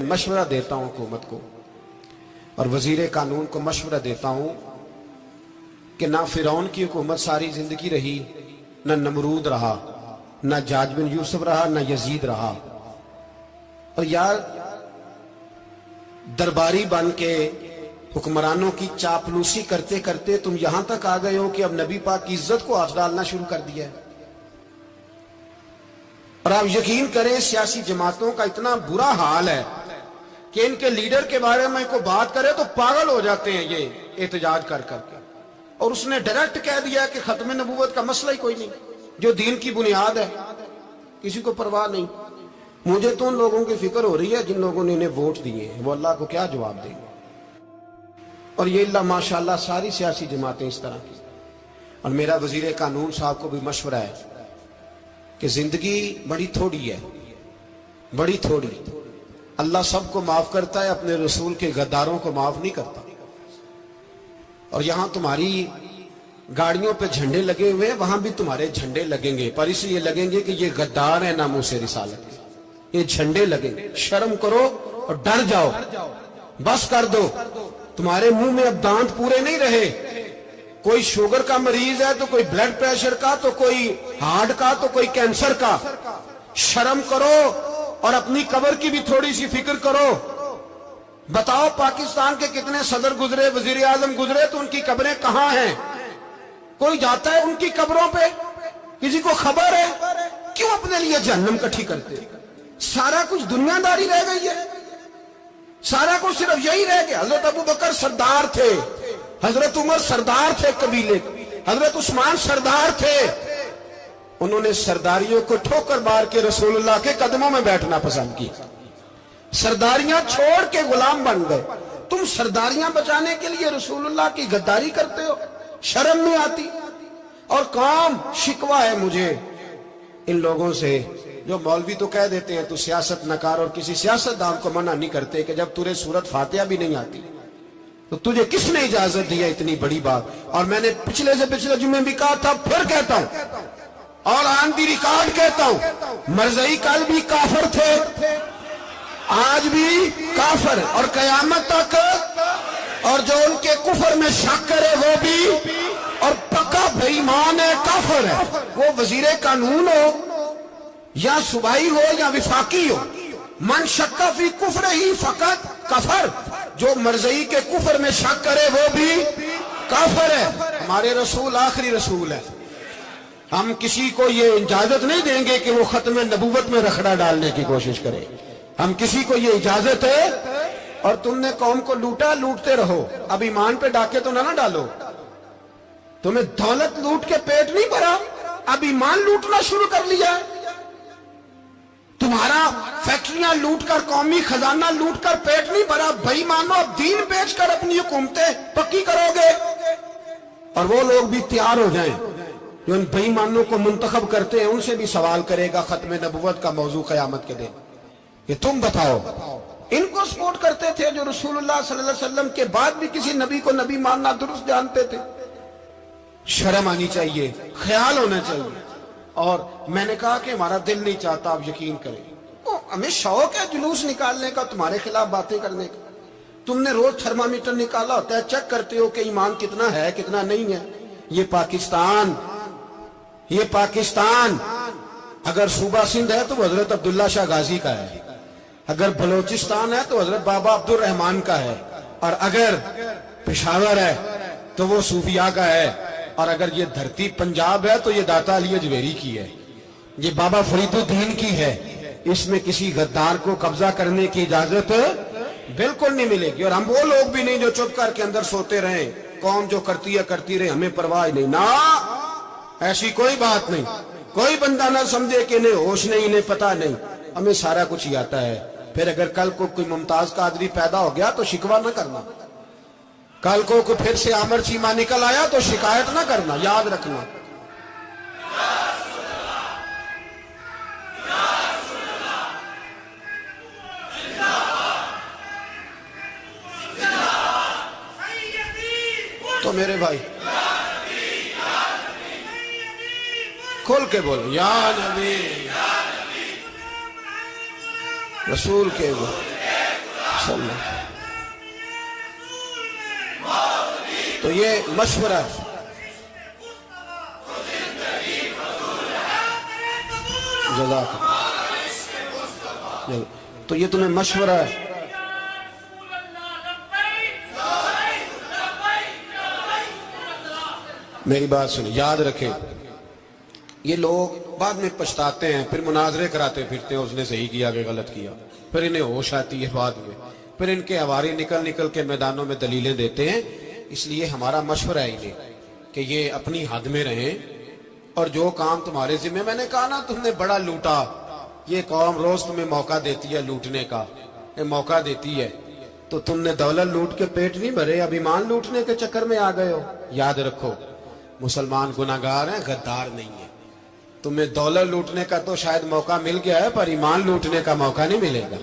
मशवरा देता हूं हुकूमत को और वजीर कानून को मशवरा देता हूं कि ना फिरौन की हुकूमत सारी जिंदगी रही, ना नमरूद रहा, ना जाज बिन यूसुफ रहा, ना यजीद रहा। और यार दरबारी बन के हुक्मरानों की चापलूसी करते करते तुम यहां तक आ गए हो कि अब नबी पाक की इज्जत को हाथ डालना शुरू कर दिया है। और आप यकीन करें सियासी जमातों का इतना बुरा हाल है कि इनके लीडर के बारे में कोई बात करे तो पागल हो जाते हैं ये एहतजाज कर करके। और उसने डायरेक्ट कह दिया कि खत्म नबूवत का मसला ही कोई नहीं, जो दीन की बुनियाद है, किसी को परवाह नहीं। मुझे तो उन लोगों की फिक्र हो रही है जिन लोगों ने इन्हें वोट दिए हैं, वो अल्लाह को क्या जवाब देंगे। और ये अल्लाह माशाल्लाह सारी सियासी जमातें इस तरह की। और मेरा वजीर कानून साहब को भी मशवरा है कि जिंदगी बड़ी थोड़ी है, बड़ी थोड़ी। अल्लाह सबको माफ करता है, अपने रसूल के गद्दारों को माफ नहीं करता। और यहां तुम्हारी गाड़ियों पे झंडे लगे हुए हैं, वहां भी तुम्हारे झंडे लगेंगे, पर इसलिए लगेंगे कि ये गद्दार है नामूसे रिसालत के, ये झंडे लगेंगे। शर्म करो और डर जाओ, बस कर दो। तुम्हारे मुंह में अब दांत पूरे नहीं रहे। कोई शुगर का मरीज है तो कोई ब्लड प्रेशर का, तो कोई हार्ट का, तो कोई कैंसर का। शर्म करो और अपनी कब्र की भी थोड़ी सी फिक्र करो। बताओ पाकिस्तान के कितने सदर गुजरे, वजीर आजम गुजरे, तो उनकी कब्रें कहां हैं? कोई जाता है उनकी कब्रों पे? किसी को खबर है? क्यों अपने लिए जहन्नम इकट्ठी करते? सारा कुछ दुनियादारी रह गई है, सारा कुछ सिर्फ यही रह गया। हजरत अबू बकर सरदार थे, हजरत उमर सरदार थे कबीले, हजरत उस्मान सरदार थे। उन्होंने सरदारियों को ठोकर मार के रसूलुल्लाह के कदमों में बैठना पसंद किया। सरदारियां छोड़ के गुलाम बन गए। तुम सरदारियां बचाने के लिए रसूलुल्लाह की गद्दारी करते हो, शर्म नहीं आती? और कौम शिकवा है मुझे इन लोगों से जो मौलवी तो कह देते हैं तू सियासत नकार, और किसी सियासतदान को मना नहीं करते कि जब तुझे सूरत फातिहा भी नहीं आती तो तुझे किसने इजाजत दी है इतनी बड़ी बात। और मैंने पिछले से पिछले जुम्मे भी कहा था, फिर कहता हूं और ऑन दी रिकॉर्ड कहता हूं, मरज़ई कल भी काफिर थे, आज भी काफिर और कयामत तक। और जो उनके कुफर में शक करे वो भी, और पक्का बेईमान है, काफिर है। वो वजीर कानून हो या सूबाई हो या विफाकी हो, मन शक्का फी कुफर ही फकत कफर। जो मरज़ई के कुफर में शक करे वो भी काफिर है। हमारे रसूल आखिरी रसूल है। हम किसी को ये इजाजत नहीं देंगे कि वो खत्म नबूवत में रखड़ा डालने की कोशिश करे। हम किसी को ये इजाजत है। और तुमने कौम को लूटा, लूटते रहो, अब ईमान पे डाके तो ना डालो। तुम्हें दौलत लूट के पेट नहीं भरा, अब ईमान लूटना शुरू कर लिया। तुम्हारा फैक्ट्रियां लूटकर, कौमी खजाना लूटकर पेट नहीं भरा। बेईमानो, अब दीन बेचकर अपनी हुकूमतें पक्की करोगे। और वो लोग भी तैयार हो जाएं जो इन बेईमानों को मुंतखब करते हैं, उनसे भी सवाल करेगा खत्म नबुव्वत का मौजू क़यामत के दिन कि तुम बताओ। इनको सपोर्ट करते थे जो रसूलुल्लाह सल्लल्लाहु अलैहि वसल्लम के बाद भी किसी नबी को नबी मानना दुरुस्त जानते थे। शर्म आनी चाहिए, ख्याल होना चाहिए। और मैंने कहा कि हमारा दिल नहीं चाहता, आप यकीन करें, तो हमें शौक है जुलूस निकालने का, तुम्हारे खिलाफ बातें करने का। तुमने रोज थर्मामीटर निकाला होता है, चेक करते हो कि ईमान कितना है कितना नहीं है। ये पाकिस्तान अगर सूबा सिंध है तो हजरत अब्दुल्ला शाह गाजी का है, अगर बलोचिस्तान है तो हजरत बाबा अब्दुल रहमान का है, और अगर पेशावर है तो वो सूफिया का है, और अगर ये धरती पंजाब है तो ये दाता अली अजमेरी की है, ये बाबा फरीदुद्दीन की है। इसमें किसी गद्दार को कब्जा करने की इजाजत बिल्कुल नहीं मिलेगी। और हम वो लोग भी नहीं जो चुप करके अंदर सोते रहे, कौम जो करती है करती रहे, हमें परवाह नहीं ना, ऐसी कोई बात नहीं। कोई बंदा ना समझे कि इन्हें होश नहीं, इन्हें पता नहीं, हमें सारा कुछ ही आता है। फिर अगर कल को कोई मुमताज कादरी पैदा हो गया तो शिकवा ना करना, कल को कोई फिर से आमर चीमा निकल आया तो शिकायत ना करना, याद रखना। तो मेरे भाई खोल के बोलो, या नबी रसूल के बोलो। تو یہ مشورہ ہے. جزاک اللہ. تو یہ تمہیں مشورہ ہے. میری بات سنیں، یاد رکھیں، یہ لوگ بعد میں پچھتاتے ہیں، پھر مناظرے کراتے پھرتے ہیں اس نے صحیح کیا کہ غلط کیا، پھر انہیں ہوش آتی ہے بعد میں، پھر ان کے ہواری نکل نکل کے میدانوں میں دلیلیں دیتے ہیں. اس لیے ہمارا مشورہ ہے انہیں کہ یہ اپنی حد میں رہیں، اور جو کام تمہارے ذمہ، میں نے کہا نا تم نے بڑا لوٹا، یہ قوم روز تمہیں موقع دیتی ہے لوٹنے کا، یہ موقع دیتی ہے، تو تم نے دولت لوٹ کے پیٹ نہیں بھرے، اب ایمان لوٹنے کے چکر میں آ گئے ہو. یاد رکھو، مسلمان گناہگار ہیں، غدار نہیں ہیں. تمہیں دولت لوٹنے کا تو شاید موقع مل گیا ہے، پر ایمان لوٹنے کا موقع نہیں ملے گا.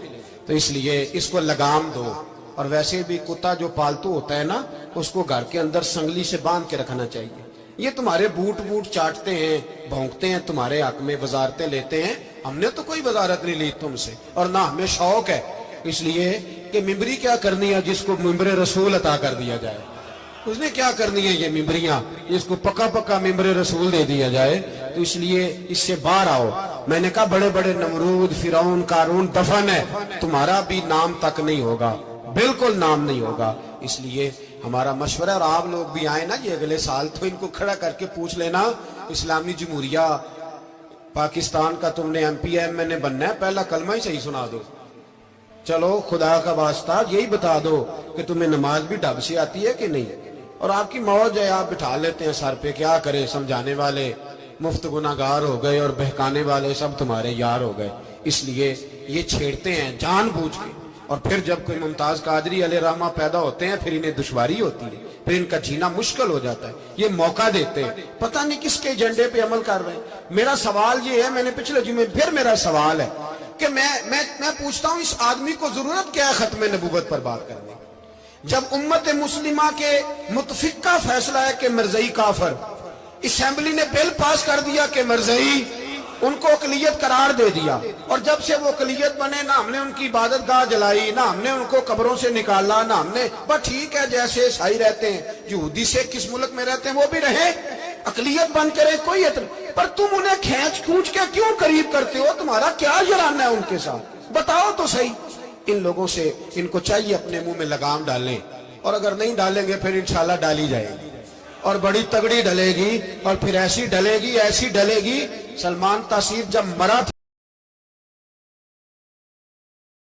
تو اس لیے اس کو لگام دو. اور ویسے بھی کتا جو پالتو ہوتا ہے نا، اس کو گھر کے اندر سنگلی سے باندھ کے رکھنا چاہیے. یہ تمہارے بوٹ چاٹتے ہیں، بھونکتے ہیں، تمہارے حق میں وزارتیں لیتے ہیں. ہم نے تو کوئی وزارت نہیں لی تم سے، اور نہ ہمیں شوق ہے. اس لیے کہ ممبری کیا کرنی ہے جس کو ممبر رسول عطا کر دیا جائے؟ اس نے کیا کرنی ہے یہ ممبریاں جس کو پکا ممبر رسول دے دیا جائے؟ تو اس لیے اس سے باہر آؤ. میں نے کہا بڑے بڑے نمرود، فرعون، قارون دفن ہے، تمہارا بھی نام تک نہیں ہوگا، بالکل نام نہیں ہوگا. اس لیے ہمارا مشورہ، اور آپ لوگ بھی آئے نا یہ اگلے سال، تو ان کو کھڑا کر کے پوچھ لینا، اسلامی جمہوریہ پاکستان کا تم نے ایم پی ایم نے بننا ہے، پہلا کلمہ ہی صحیح سنا دو. چلو خدا کا واسطہ یہی بتا دو کہ تمہیں نماز بھی ڈھب سے آتی ہے کہ نہیں. اور آپ کی موج ہے، آپ بٹھا لیتے ہیں سر پہ، کیا کرے، سمجھانے والے مفت گناہگار ہو گئے اور بہکانے والے سب تمہارے یار ہو گئے. اس لیے یہ چھیڑتے ہیں جان بوجھ کے. اور پھر جب کوئی ممتاز قادری علیہ رحمہ پیدا ہوتے ہیں، پھر انہیں دشواری ہوتی ہے، پھر ان کا جینا مشکل ہو جاتا ہے. یہ موقع دیتے ہیں، پتہ نہیں کس کے ایجنڈے پہ عمل کر رہے ہیں. میرا سوال یہ ہے، میں نے پچھلے جمعے پھر میرا سوال ہے کہ میں پوچھتا ہوں، اس آدمی کو ضرورت کیا ہے ختم نبوت پر بات کرنے؟ جب امت مسلمہ کے متفق کا فیصلہ ہے کہ مرزائی کافر، اسمبلی نے بل پاس کر دیا کہ مرزائی، ان کو اقلیت قرار دے دیا، اور جب سے وہ اقلیت بنے، نہ ہم نے ان کی عبادت گاہ جلائی، نہ ہم نے ان کو قبروں سے نکالا، نہ ہم نے، بس ٹھیک ہے جیسے عیسائی رہتے ہیں، یہودی سے کس ملک میں رہتے ہیں وہ بھی رہے، اقلیت بن کے رہے، کوئی اعتراض. پر تم انہیں کھینچ کے کیوں قریب کرتے ہو؟ تمہارا کیا جرانہ ہے ان کے ساتھ؟ بتاؤ تو صحیح. ان لوگوں سے ان کو چاہیے اپنے منہ میں لگام ڈالیں، اور اگر نہیں ڈالیں گے پھر انشاءاللہ ڈالی جائے گی، اور بڑی تگڑی ڈلے گی، اور پھر ایسی ڈلے گی. سلمان تاثیر جب مرا